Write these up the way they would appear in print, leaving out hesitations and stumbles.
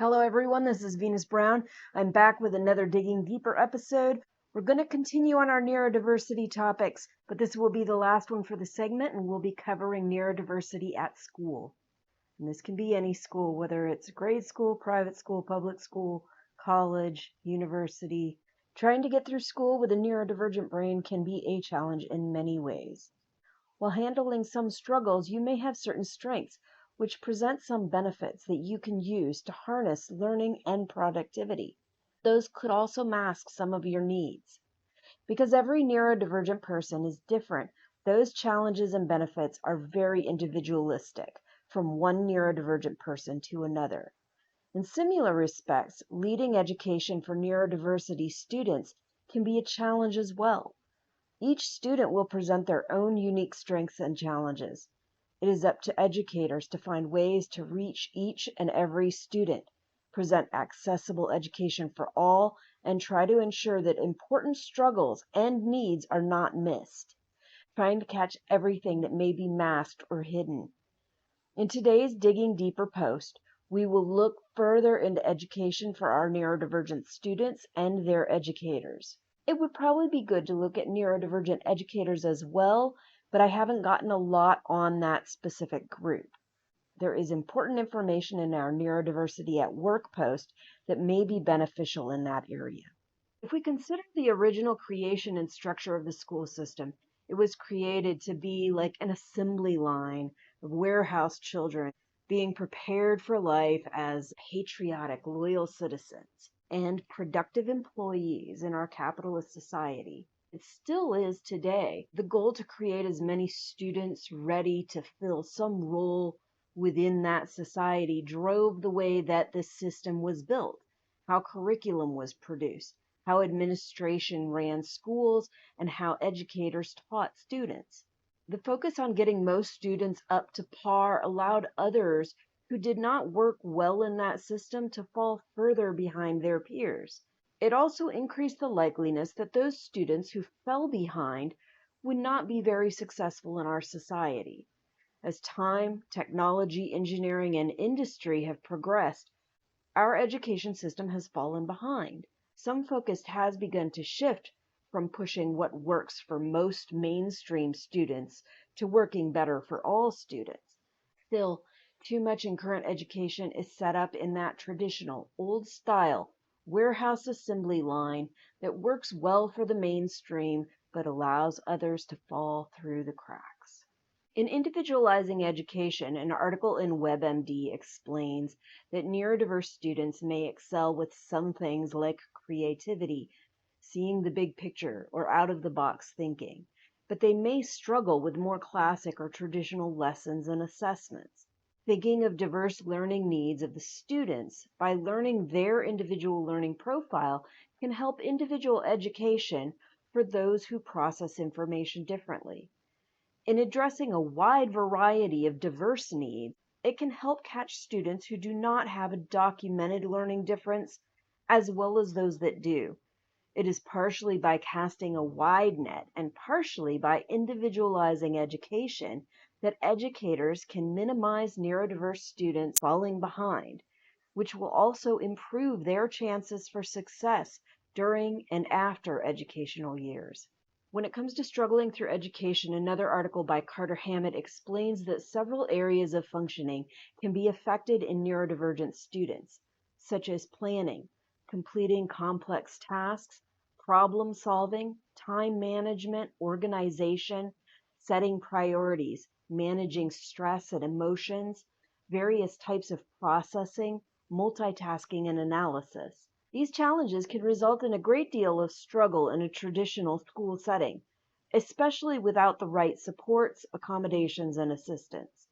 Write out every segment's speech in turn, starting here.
Hello everyone, this is Venus Brown. I'm back with another Digging Deeper episode. We're going to continue on our neurodiversity topics, but this will be the last one for the segment, and we'll be covering neurodiversity at school. And this can be any school, whether it's grade school, private school, public school, college, university. Trying to get through school with a neurodivergent brain can be a challenge in many ways. While handling some struggles, you may have certain strengths, which present some benefits that you can use to harness learning and productivity. Those could also mask some of your needs. Because every neurodivergent person is different, those challenges and benefits are very individualistic from one neurodivergent person to another. In similar respects, leading education for neurodiversity students can be a challenge as well. Each student will present their own unique strengths and challenges. It is up to educators to find ways to reach each and every student, present accessible education for all, and try to ensure that important struggles and needs are not missed, trying to catch everything that may be masked or hidden. In today's Digging Deeper post, we will look further into education for our neurodivergent students and their educators. It would probably be good to look at neurodivergent educators as well, but I haven't gotten a lot on that specific group. There is important information in our Neurodiversity at Work post that may be beneficial in that area. If we consider the original creation and structure of the school system, it was created to be like an assembly line of warehouse children being prepared for life as patriotic, loyal citizens and productive employees in our capitalist society. It still is today. The goal to create as many students ready to fill some role within that society drove the way that this system was built, how curriculum was produced, how administration ran schools, and how educators taught students. The focus on getting most students up to par allowed others who did not work well in that system to fall further behind their peers. It also increased the likeliness that those students who fell behind would not be very successful in our society. As time, technology, engineering, and industry have progressed, our education system has fallen behind. Some focus has begun to shift from pushing what works for most mainstream students to working better for all students. Still, too much in current education is set up in that traditional, old-style, warehouse assembly line that works well for the mainstream but allows others to fall through the cracks. In Individualizing Education, an article in WebMD explains that neurodiverse students may excel with some things like creativity, seeing the big picture, or out-of-the-box thinking, but they may struggle with more classic or traditional lessons and assessments. Thinking of diverse learning needs of the students by learning their individual learning profile can help individual education for those who process information differently. In addressing a wide variety of diverse needs, it can help catch students who do not have a documented learning difference, as well as those that do. It is partially by casting a wide net and partially by individualizing education that educators can minimize neurodiverse students falling behind, which will also improve their chances for success during and after educational years. When it comes to struggling through education, another article by Carter Hammett explains that several areas of functioning can be affected in neurodivergent students, such as planning, completing complex tasks, problem solving, time management, organization, setting priorities, managing stress and emotions, various types of processing, multitasking, and analysis. These challenges can result in a great deal of struggle in a traditional school setting, especially without the right supports, accommodations, and assistance.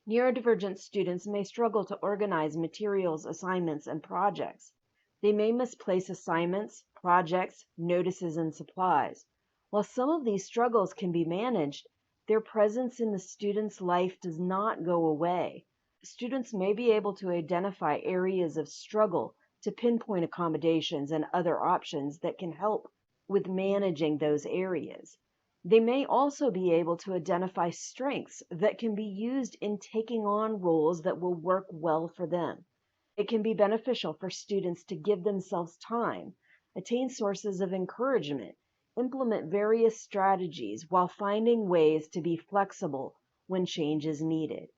Neurodivergent students may struggle to organize materials, assignments, and projects. They may misplace assignments, projects, notices, and supplies. While some of these struggles can be managed, their presence in the student's life does not go away. Students may be able to identify areas of struggle to pinpoint accommodations and other options that can help with managing those areas. They may also be able to identify strengths that can be used in taking on roles that will work well for them. It can be beneficial for students to give themselves time, attain sources of encouragement, implement various strategies while finding ways to be flexible when change is needed.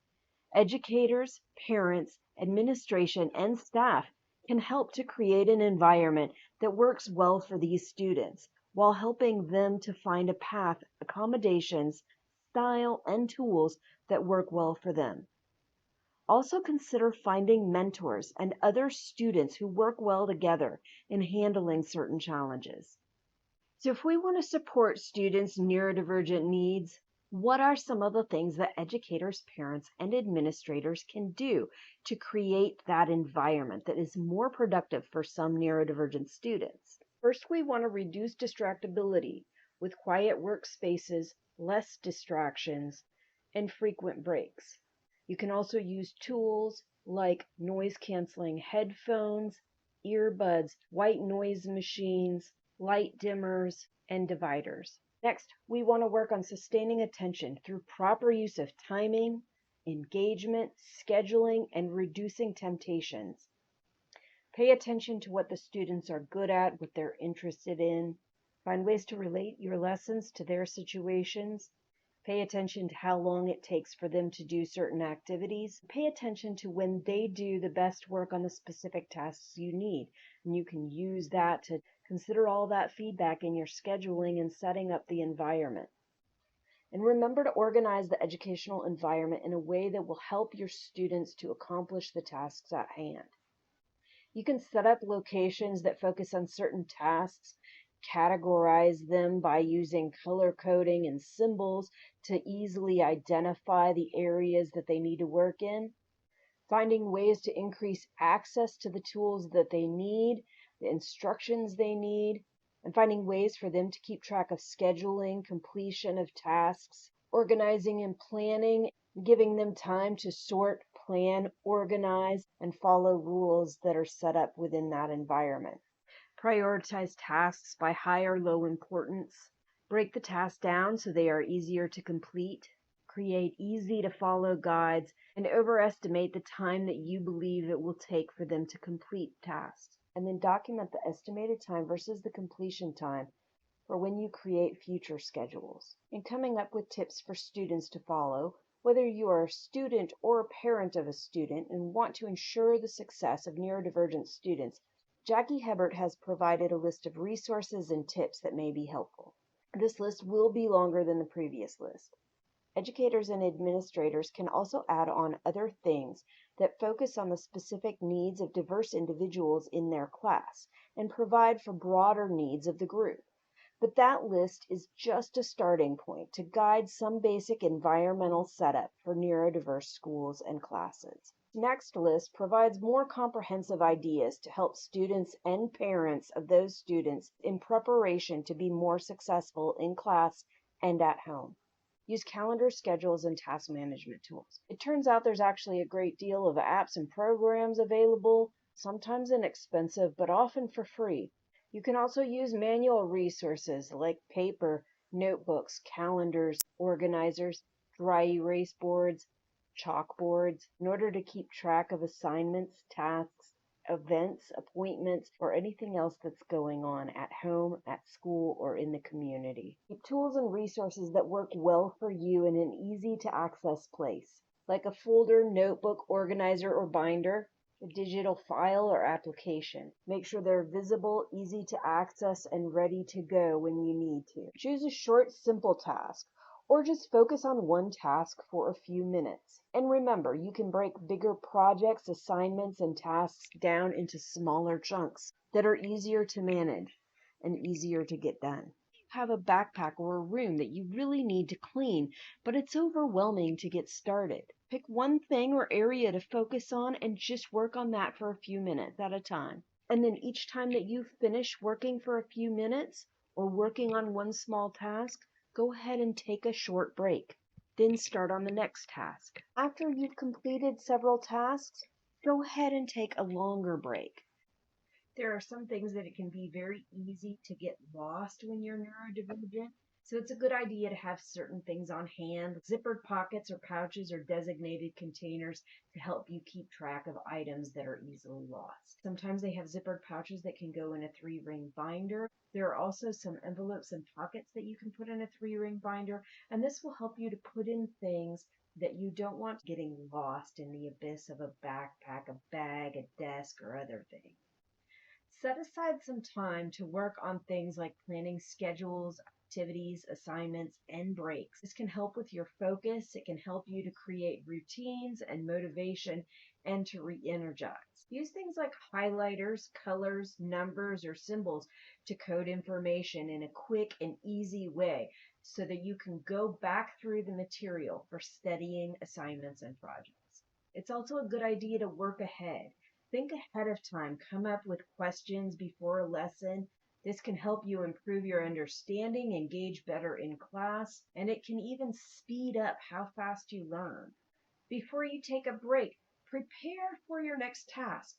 Educators, parents, administration, and staff can help to create an environment that works well for these students while helping them to find a path, accommodations, style, and tools that work well for them. Also consider finding mentors and other students who work well together in handling certain challenges. So if we want to support students' neurodivergent needs, what are some of the things that educators, parents, and administrators can do to create that environment that is more productive for some neurodivergent students? First, we want to reduce distractibility with quiet workspaces, less distractions, and frequent breaks. You can also use tools like noise-canceling headphones, earbuds, white noise machines, light dimmers, and dividers. Next, we want to work on sustaining attention through proper use of timing, engagement, scheduling, and reducing temptations. Pay attention to what the students are good at, what they're interested in. Find ways to relate your lessons to their situations. Pay attention to how long it takes for them to do certain activities. Pay attention to when they do the best work on the specific tasks you need. And you can use that to consider all that feedback in your scheduling and setting up the environment. And remember to organize the educational environment in a way that will help your students to accomplish the tasks at hand. You can set up locations that focus on certain tasks, categorize them by using color coding and symbols to easily identify the areas that they need to work in, finding ways to increase access to the tools that they need, the instructions they need, and finding ways for them to keep track of scheduling, completion of tasks, organizing and planning, giving them time to sort, plan, organize, and follow rules that are set up within that environment. Prioritize tasks by high or low importance. Break the tasks down so they are easier to complete. Create easy to follow guides and overestimate the time that you believe it will take for them to complete tasks. And then document the estimated time versus the completion time for when you create future schedules. And coming up with tips for students to follow, whether you are a student or a parent of a student and want to ensure the success of neurodivergent students, Jackie Hebert has provided a list of resources and tips that may be helpful. This list will be longer than the previous list. Educators and administrators can also add on other things that focus on the specific needs of diverse individuals in their class and provide for broader needs of the group. But that list is just a starting point to guide some basic environmental setup for neurodiverse schools and classes. The next list provides more comprehensive ideas to help students and parents of those students in preparation to be more successful in class and at home. Use calendar schedules and task management tools. It turns out there's actually a great deal of apps and programs available, sometimes inexpensive, but often for free. You can also use manual resources like paper, notebooks, calendars, organizers, dry erase boards, chalkboards in order to keep track of assignments, tasks, events, appointments, or anything else that's going on at home, at school, or in the community. Keep tools and resources that work well for you in an easy to access place, like a folder, notebook, organizer, or binder, a digital file or application. Make sure they're visible, easy to access, and ready to go when you need to. Choose a short, simple task, or just focus on one task for a few minutes. And remember, you can break bigger projects, assignments, and tasks down into smaller chunks that are easier to manage and easier to get done. Have a backpack or a room that you really need to clean, but it's overwhelming to get started. Pick one thing or area to focus on and just work on that for a few minutes at a time. And then each time that you finish working for a few minutes or working on one small task, go ahead and take a short break. Then start on the next task. After you've completed several tasks, go ahead and take a longer break. There are some things that it can be very easy to get lost when you're neurodivergent. So it's a good idea to have certain things on hand. Zippered pockets or pouches or designated containers to help you keep track of items that are easily lost. Sometimes they have zippered pouches that can go in a 3-ring binder. There are also some envelopes and pockets that you can put in a 3-ring binder, and this will help you to put in things that you don't want getting lost in the abyss of a backpack, a bag, a desk, or other things. Set aside some time to work on things like planning schedules, activities, assignments, and breaks. This can help with your focus. It can help you to create routines and motivation and to re-energize. Use things like highlighters, colors, numbers, or symbols to code information in a quick and easy way so that you can go back through the material for studying assignments and projects. It's also a good idea to work ahead. Think ahead of time. Come up with questions before a lesson. This can help you improve your understanding, engage better in class, and it can even speed up how fast you learn. Before you take a break, prepare for your next task.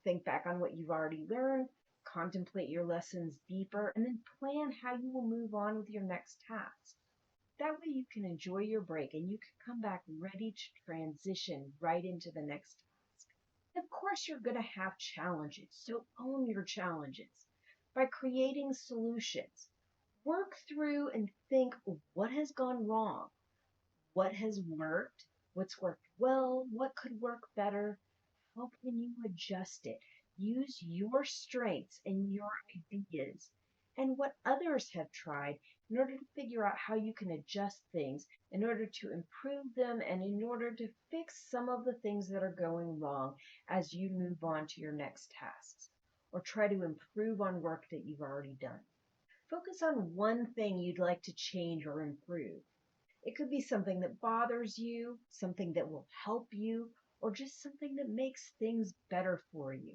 Think back on what you've already learned, contemplate your lessons deeper, and then plan how you will move on with your next task. That way you can enjoy your break and you can come back ready to transition right into the next task. Of course, you're going to have challenges, so own your challenges by creating solutions. Work through and think what has gone wrong, what has worked, what's worked well, what could work better, how can you adjust it? Use your strengths and your ideas and what others have tried in order to figure out how you can adjust things in order to improve them and in order to fix some of the things that are going wrong as you move on to your next tasks or try to improve on work that you've already done. Focus on one thing you'd like to change or improve. It could be something that bothers you, something that will help you, or just something that makes things better for you.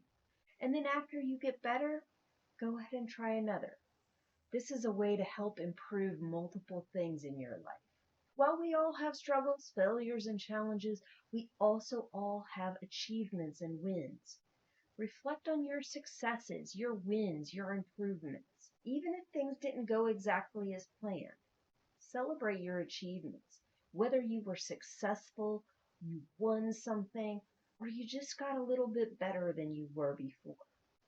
And then after you get better, go ahead and try another. This is a way to help improve multiple things in your life. While we all have struggles, failures, and challenges, we also all have achievements and wins. Reflect on your successes, your wins, your improvements. Even if things didn't go exactly as planned, celebrate your achievements. Whether you were successful, you won something, or you just got a little bit better than you were before.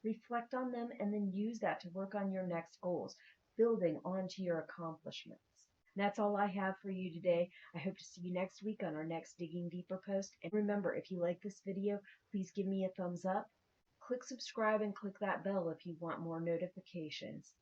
Reflect on them and then use that to work on your next goals, building onto your accomplishments. That's all I have for you today. I hope to see you next week on our next Digging Deeper post. And remember, if you like this video, please give me a thumbs up. Click subscribe and click that bell if you want more notifications.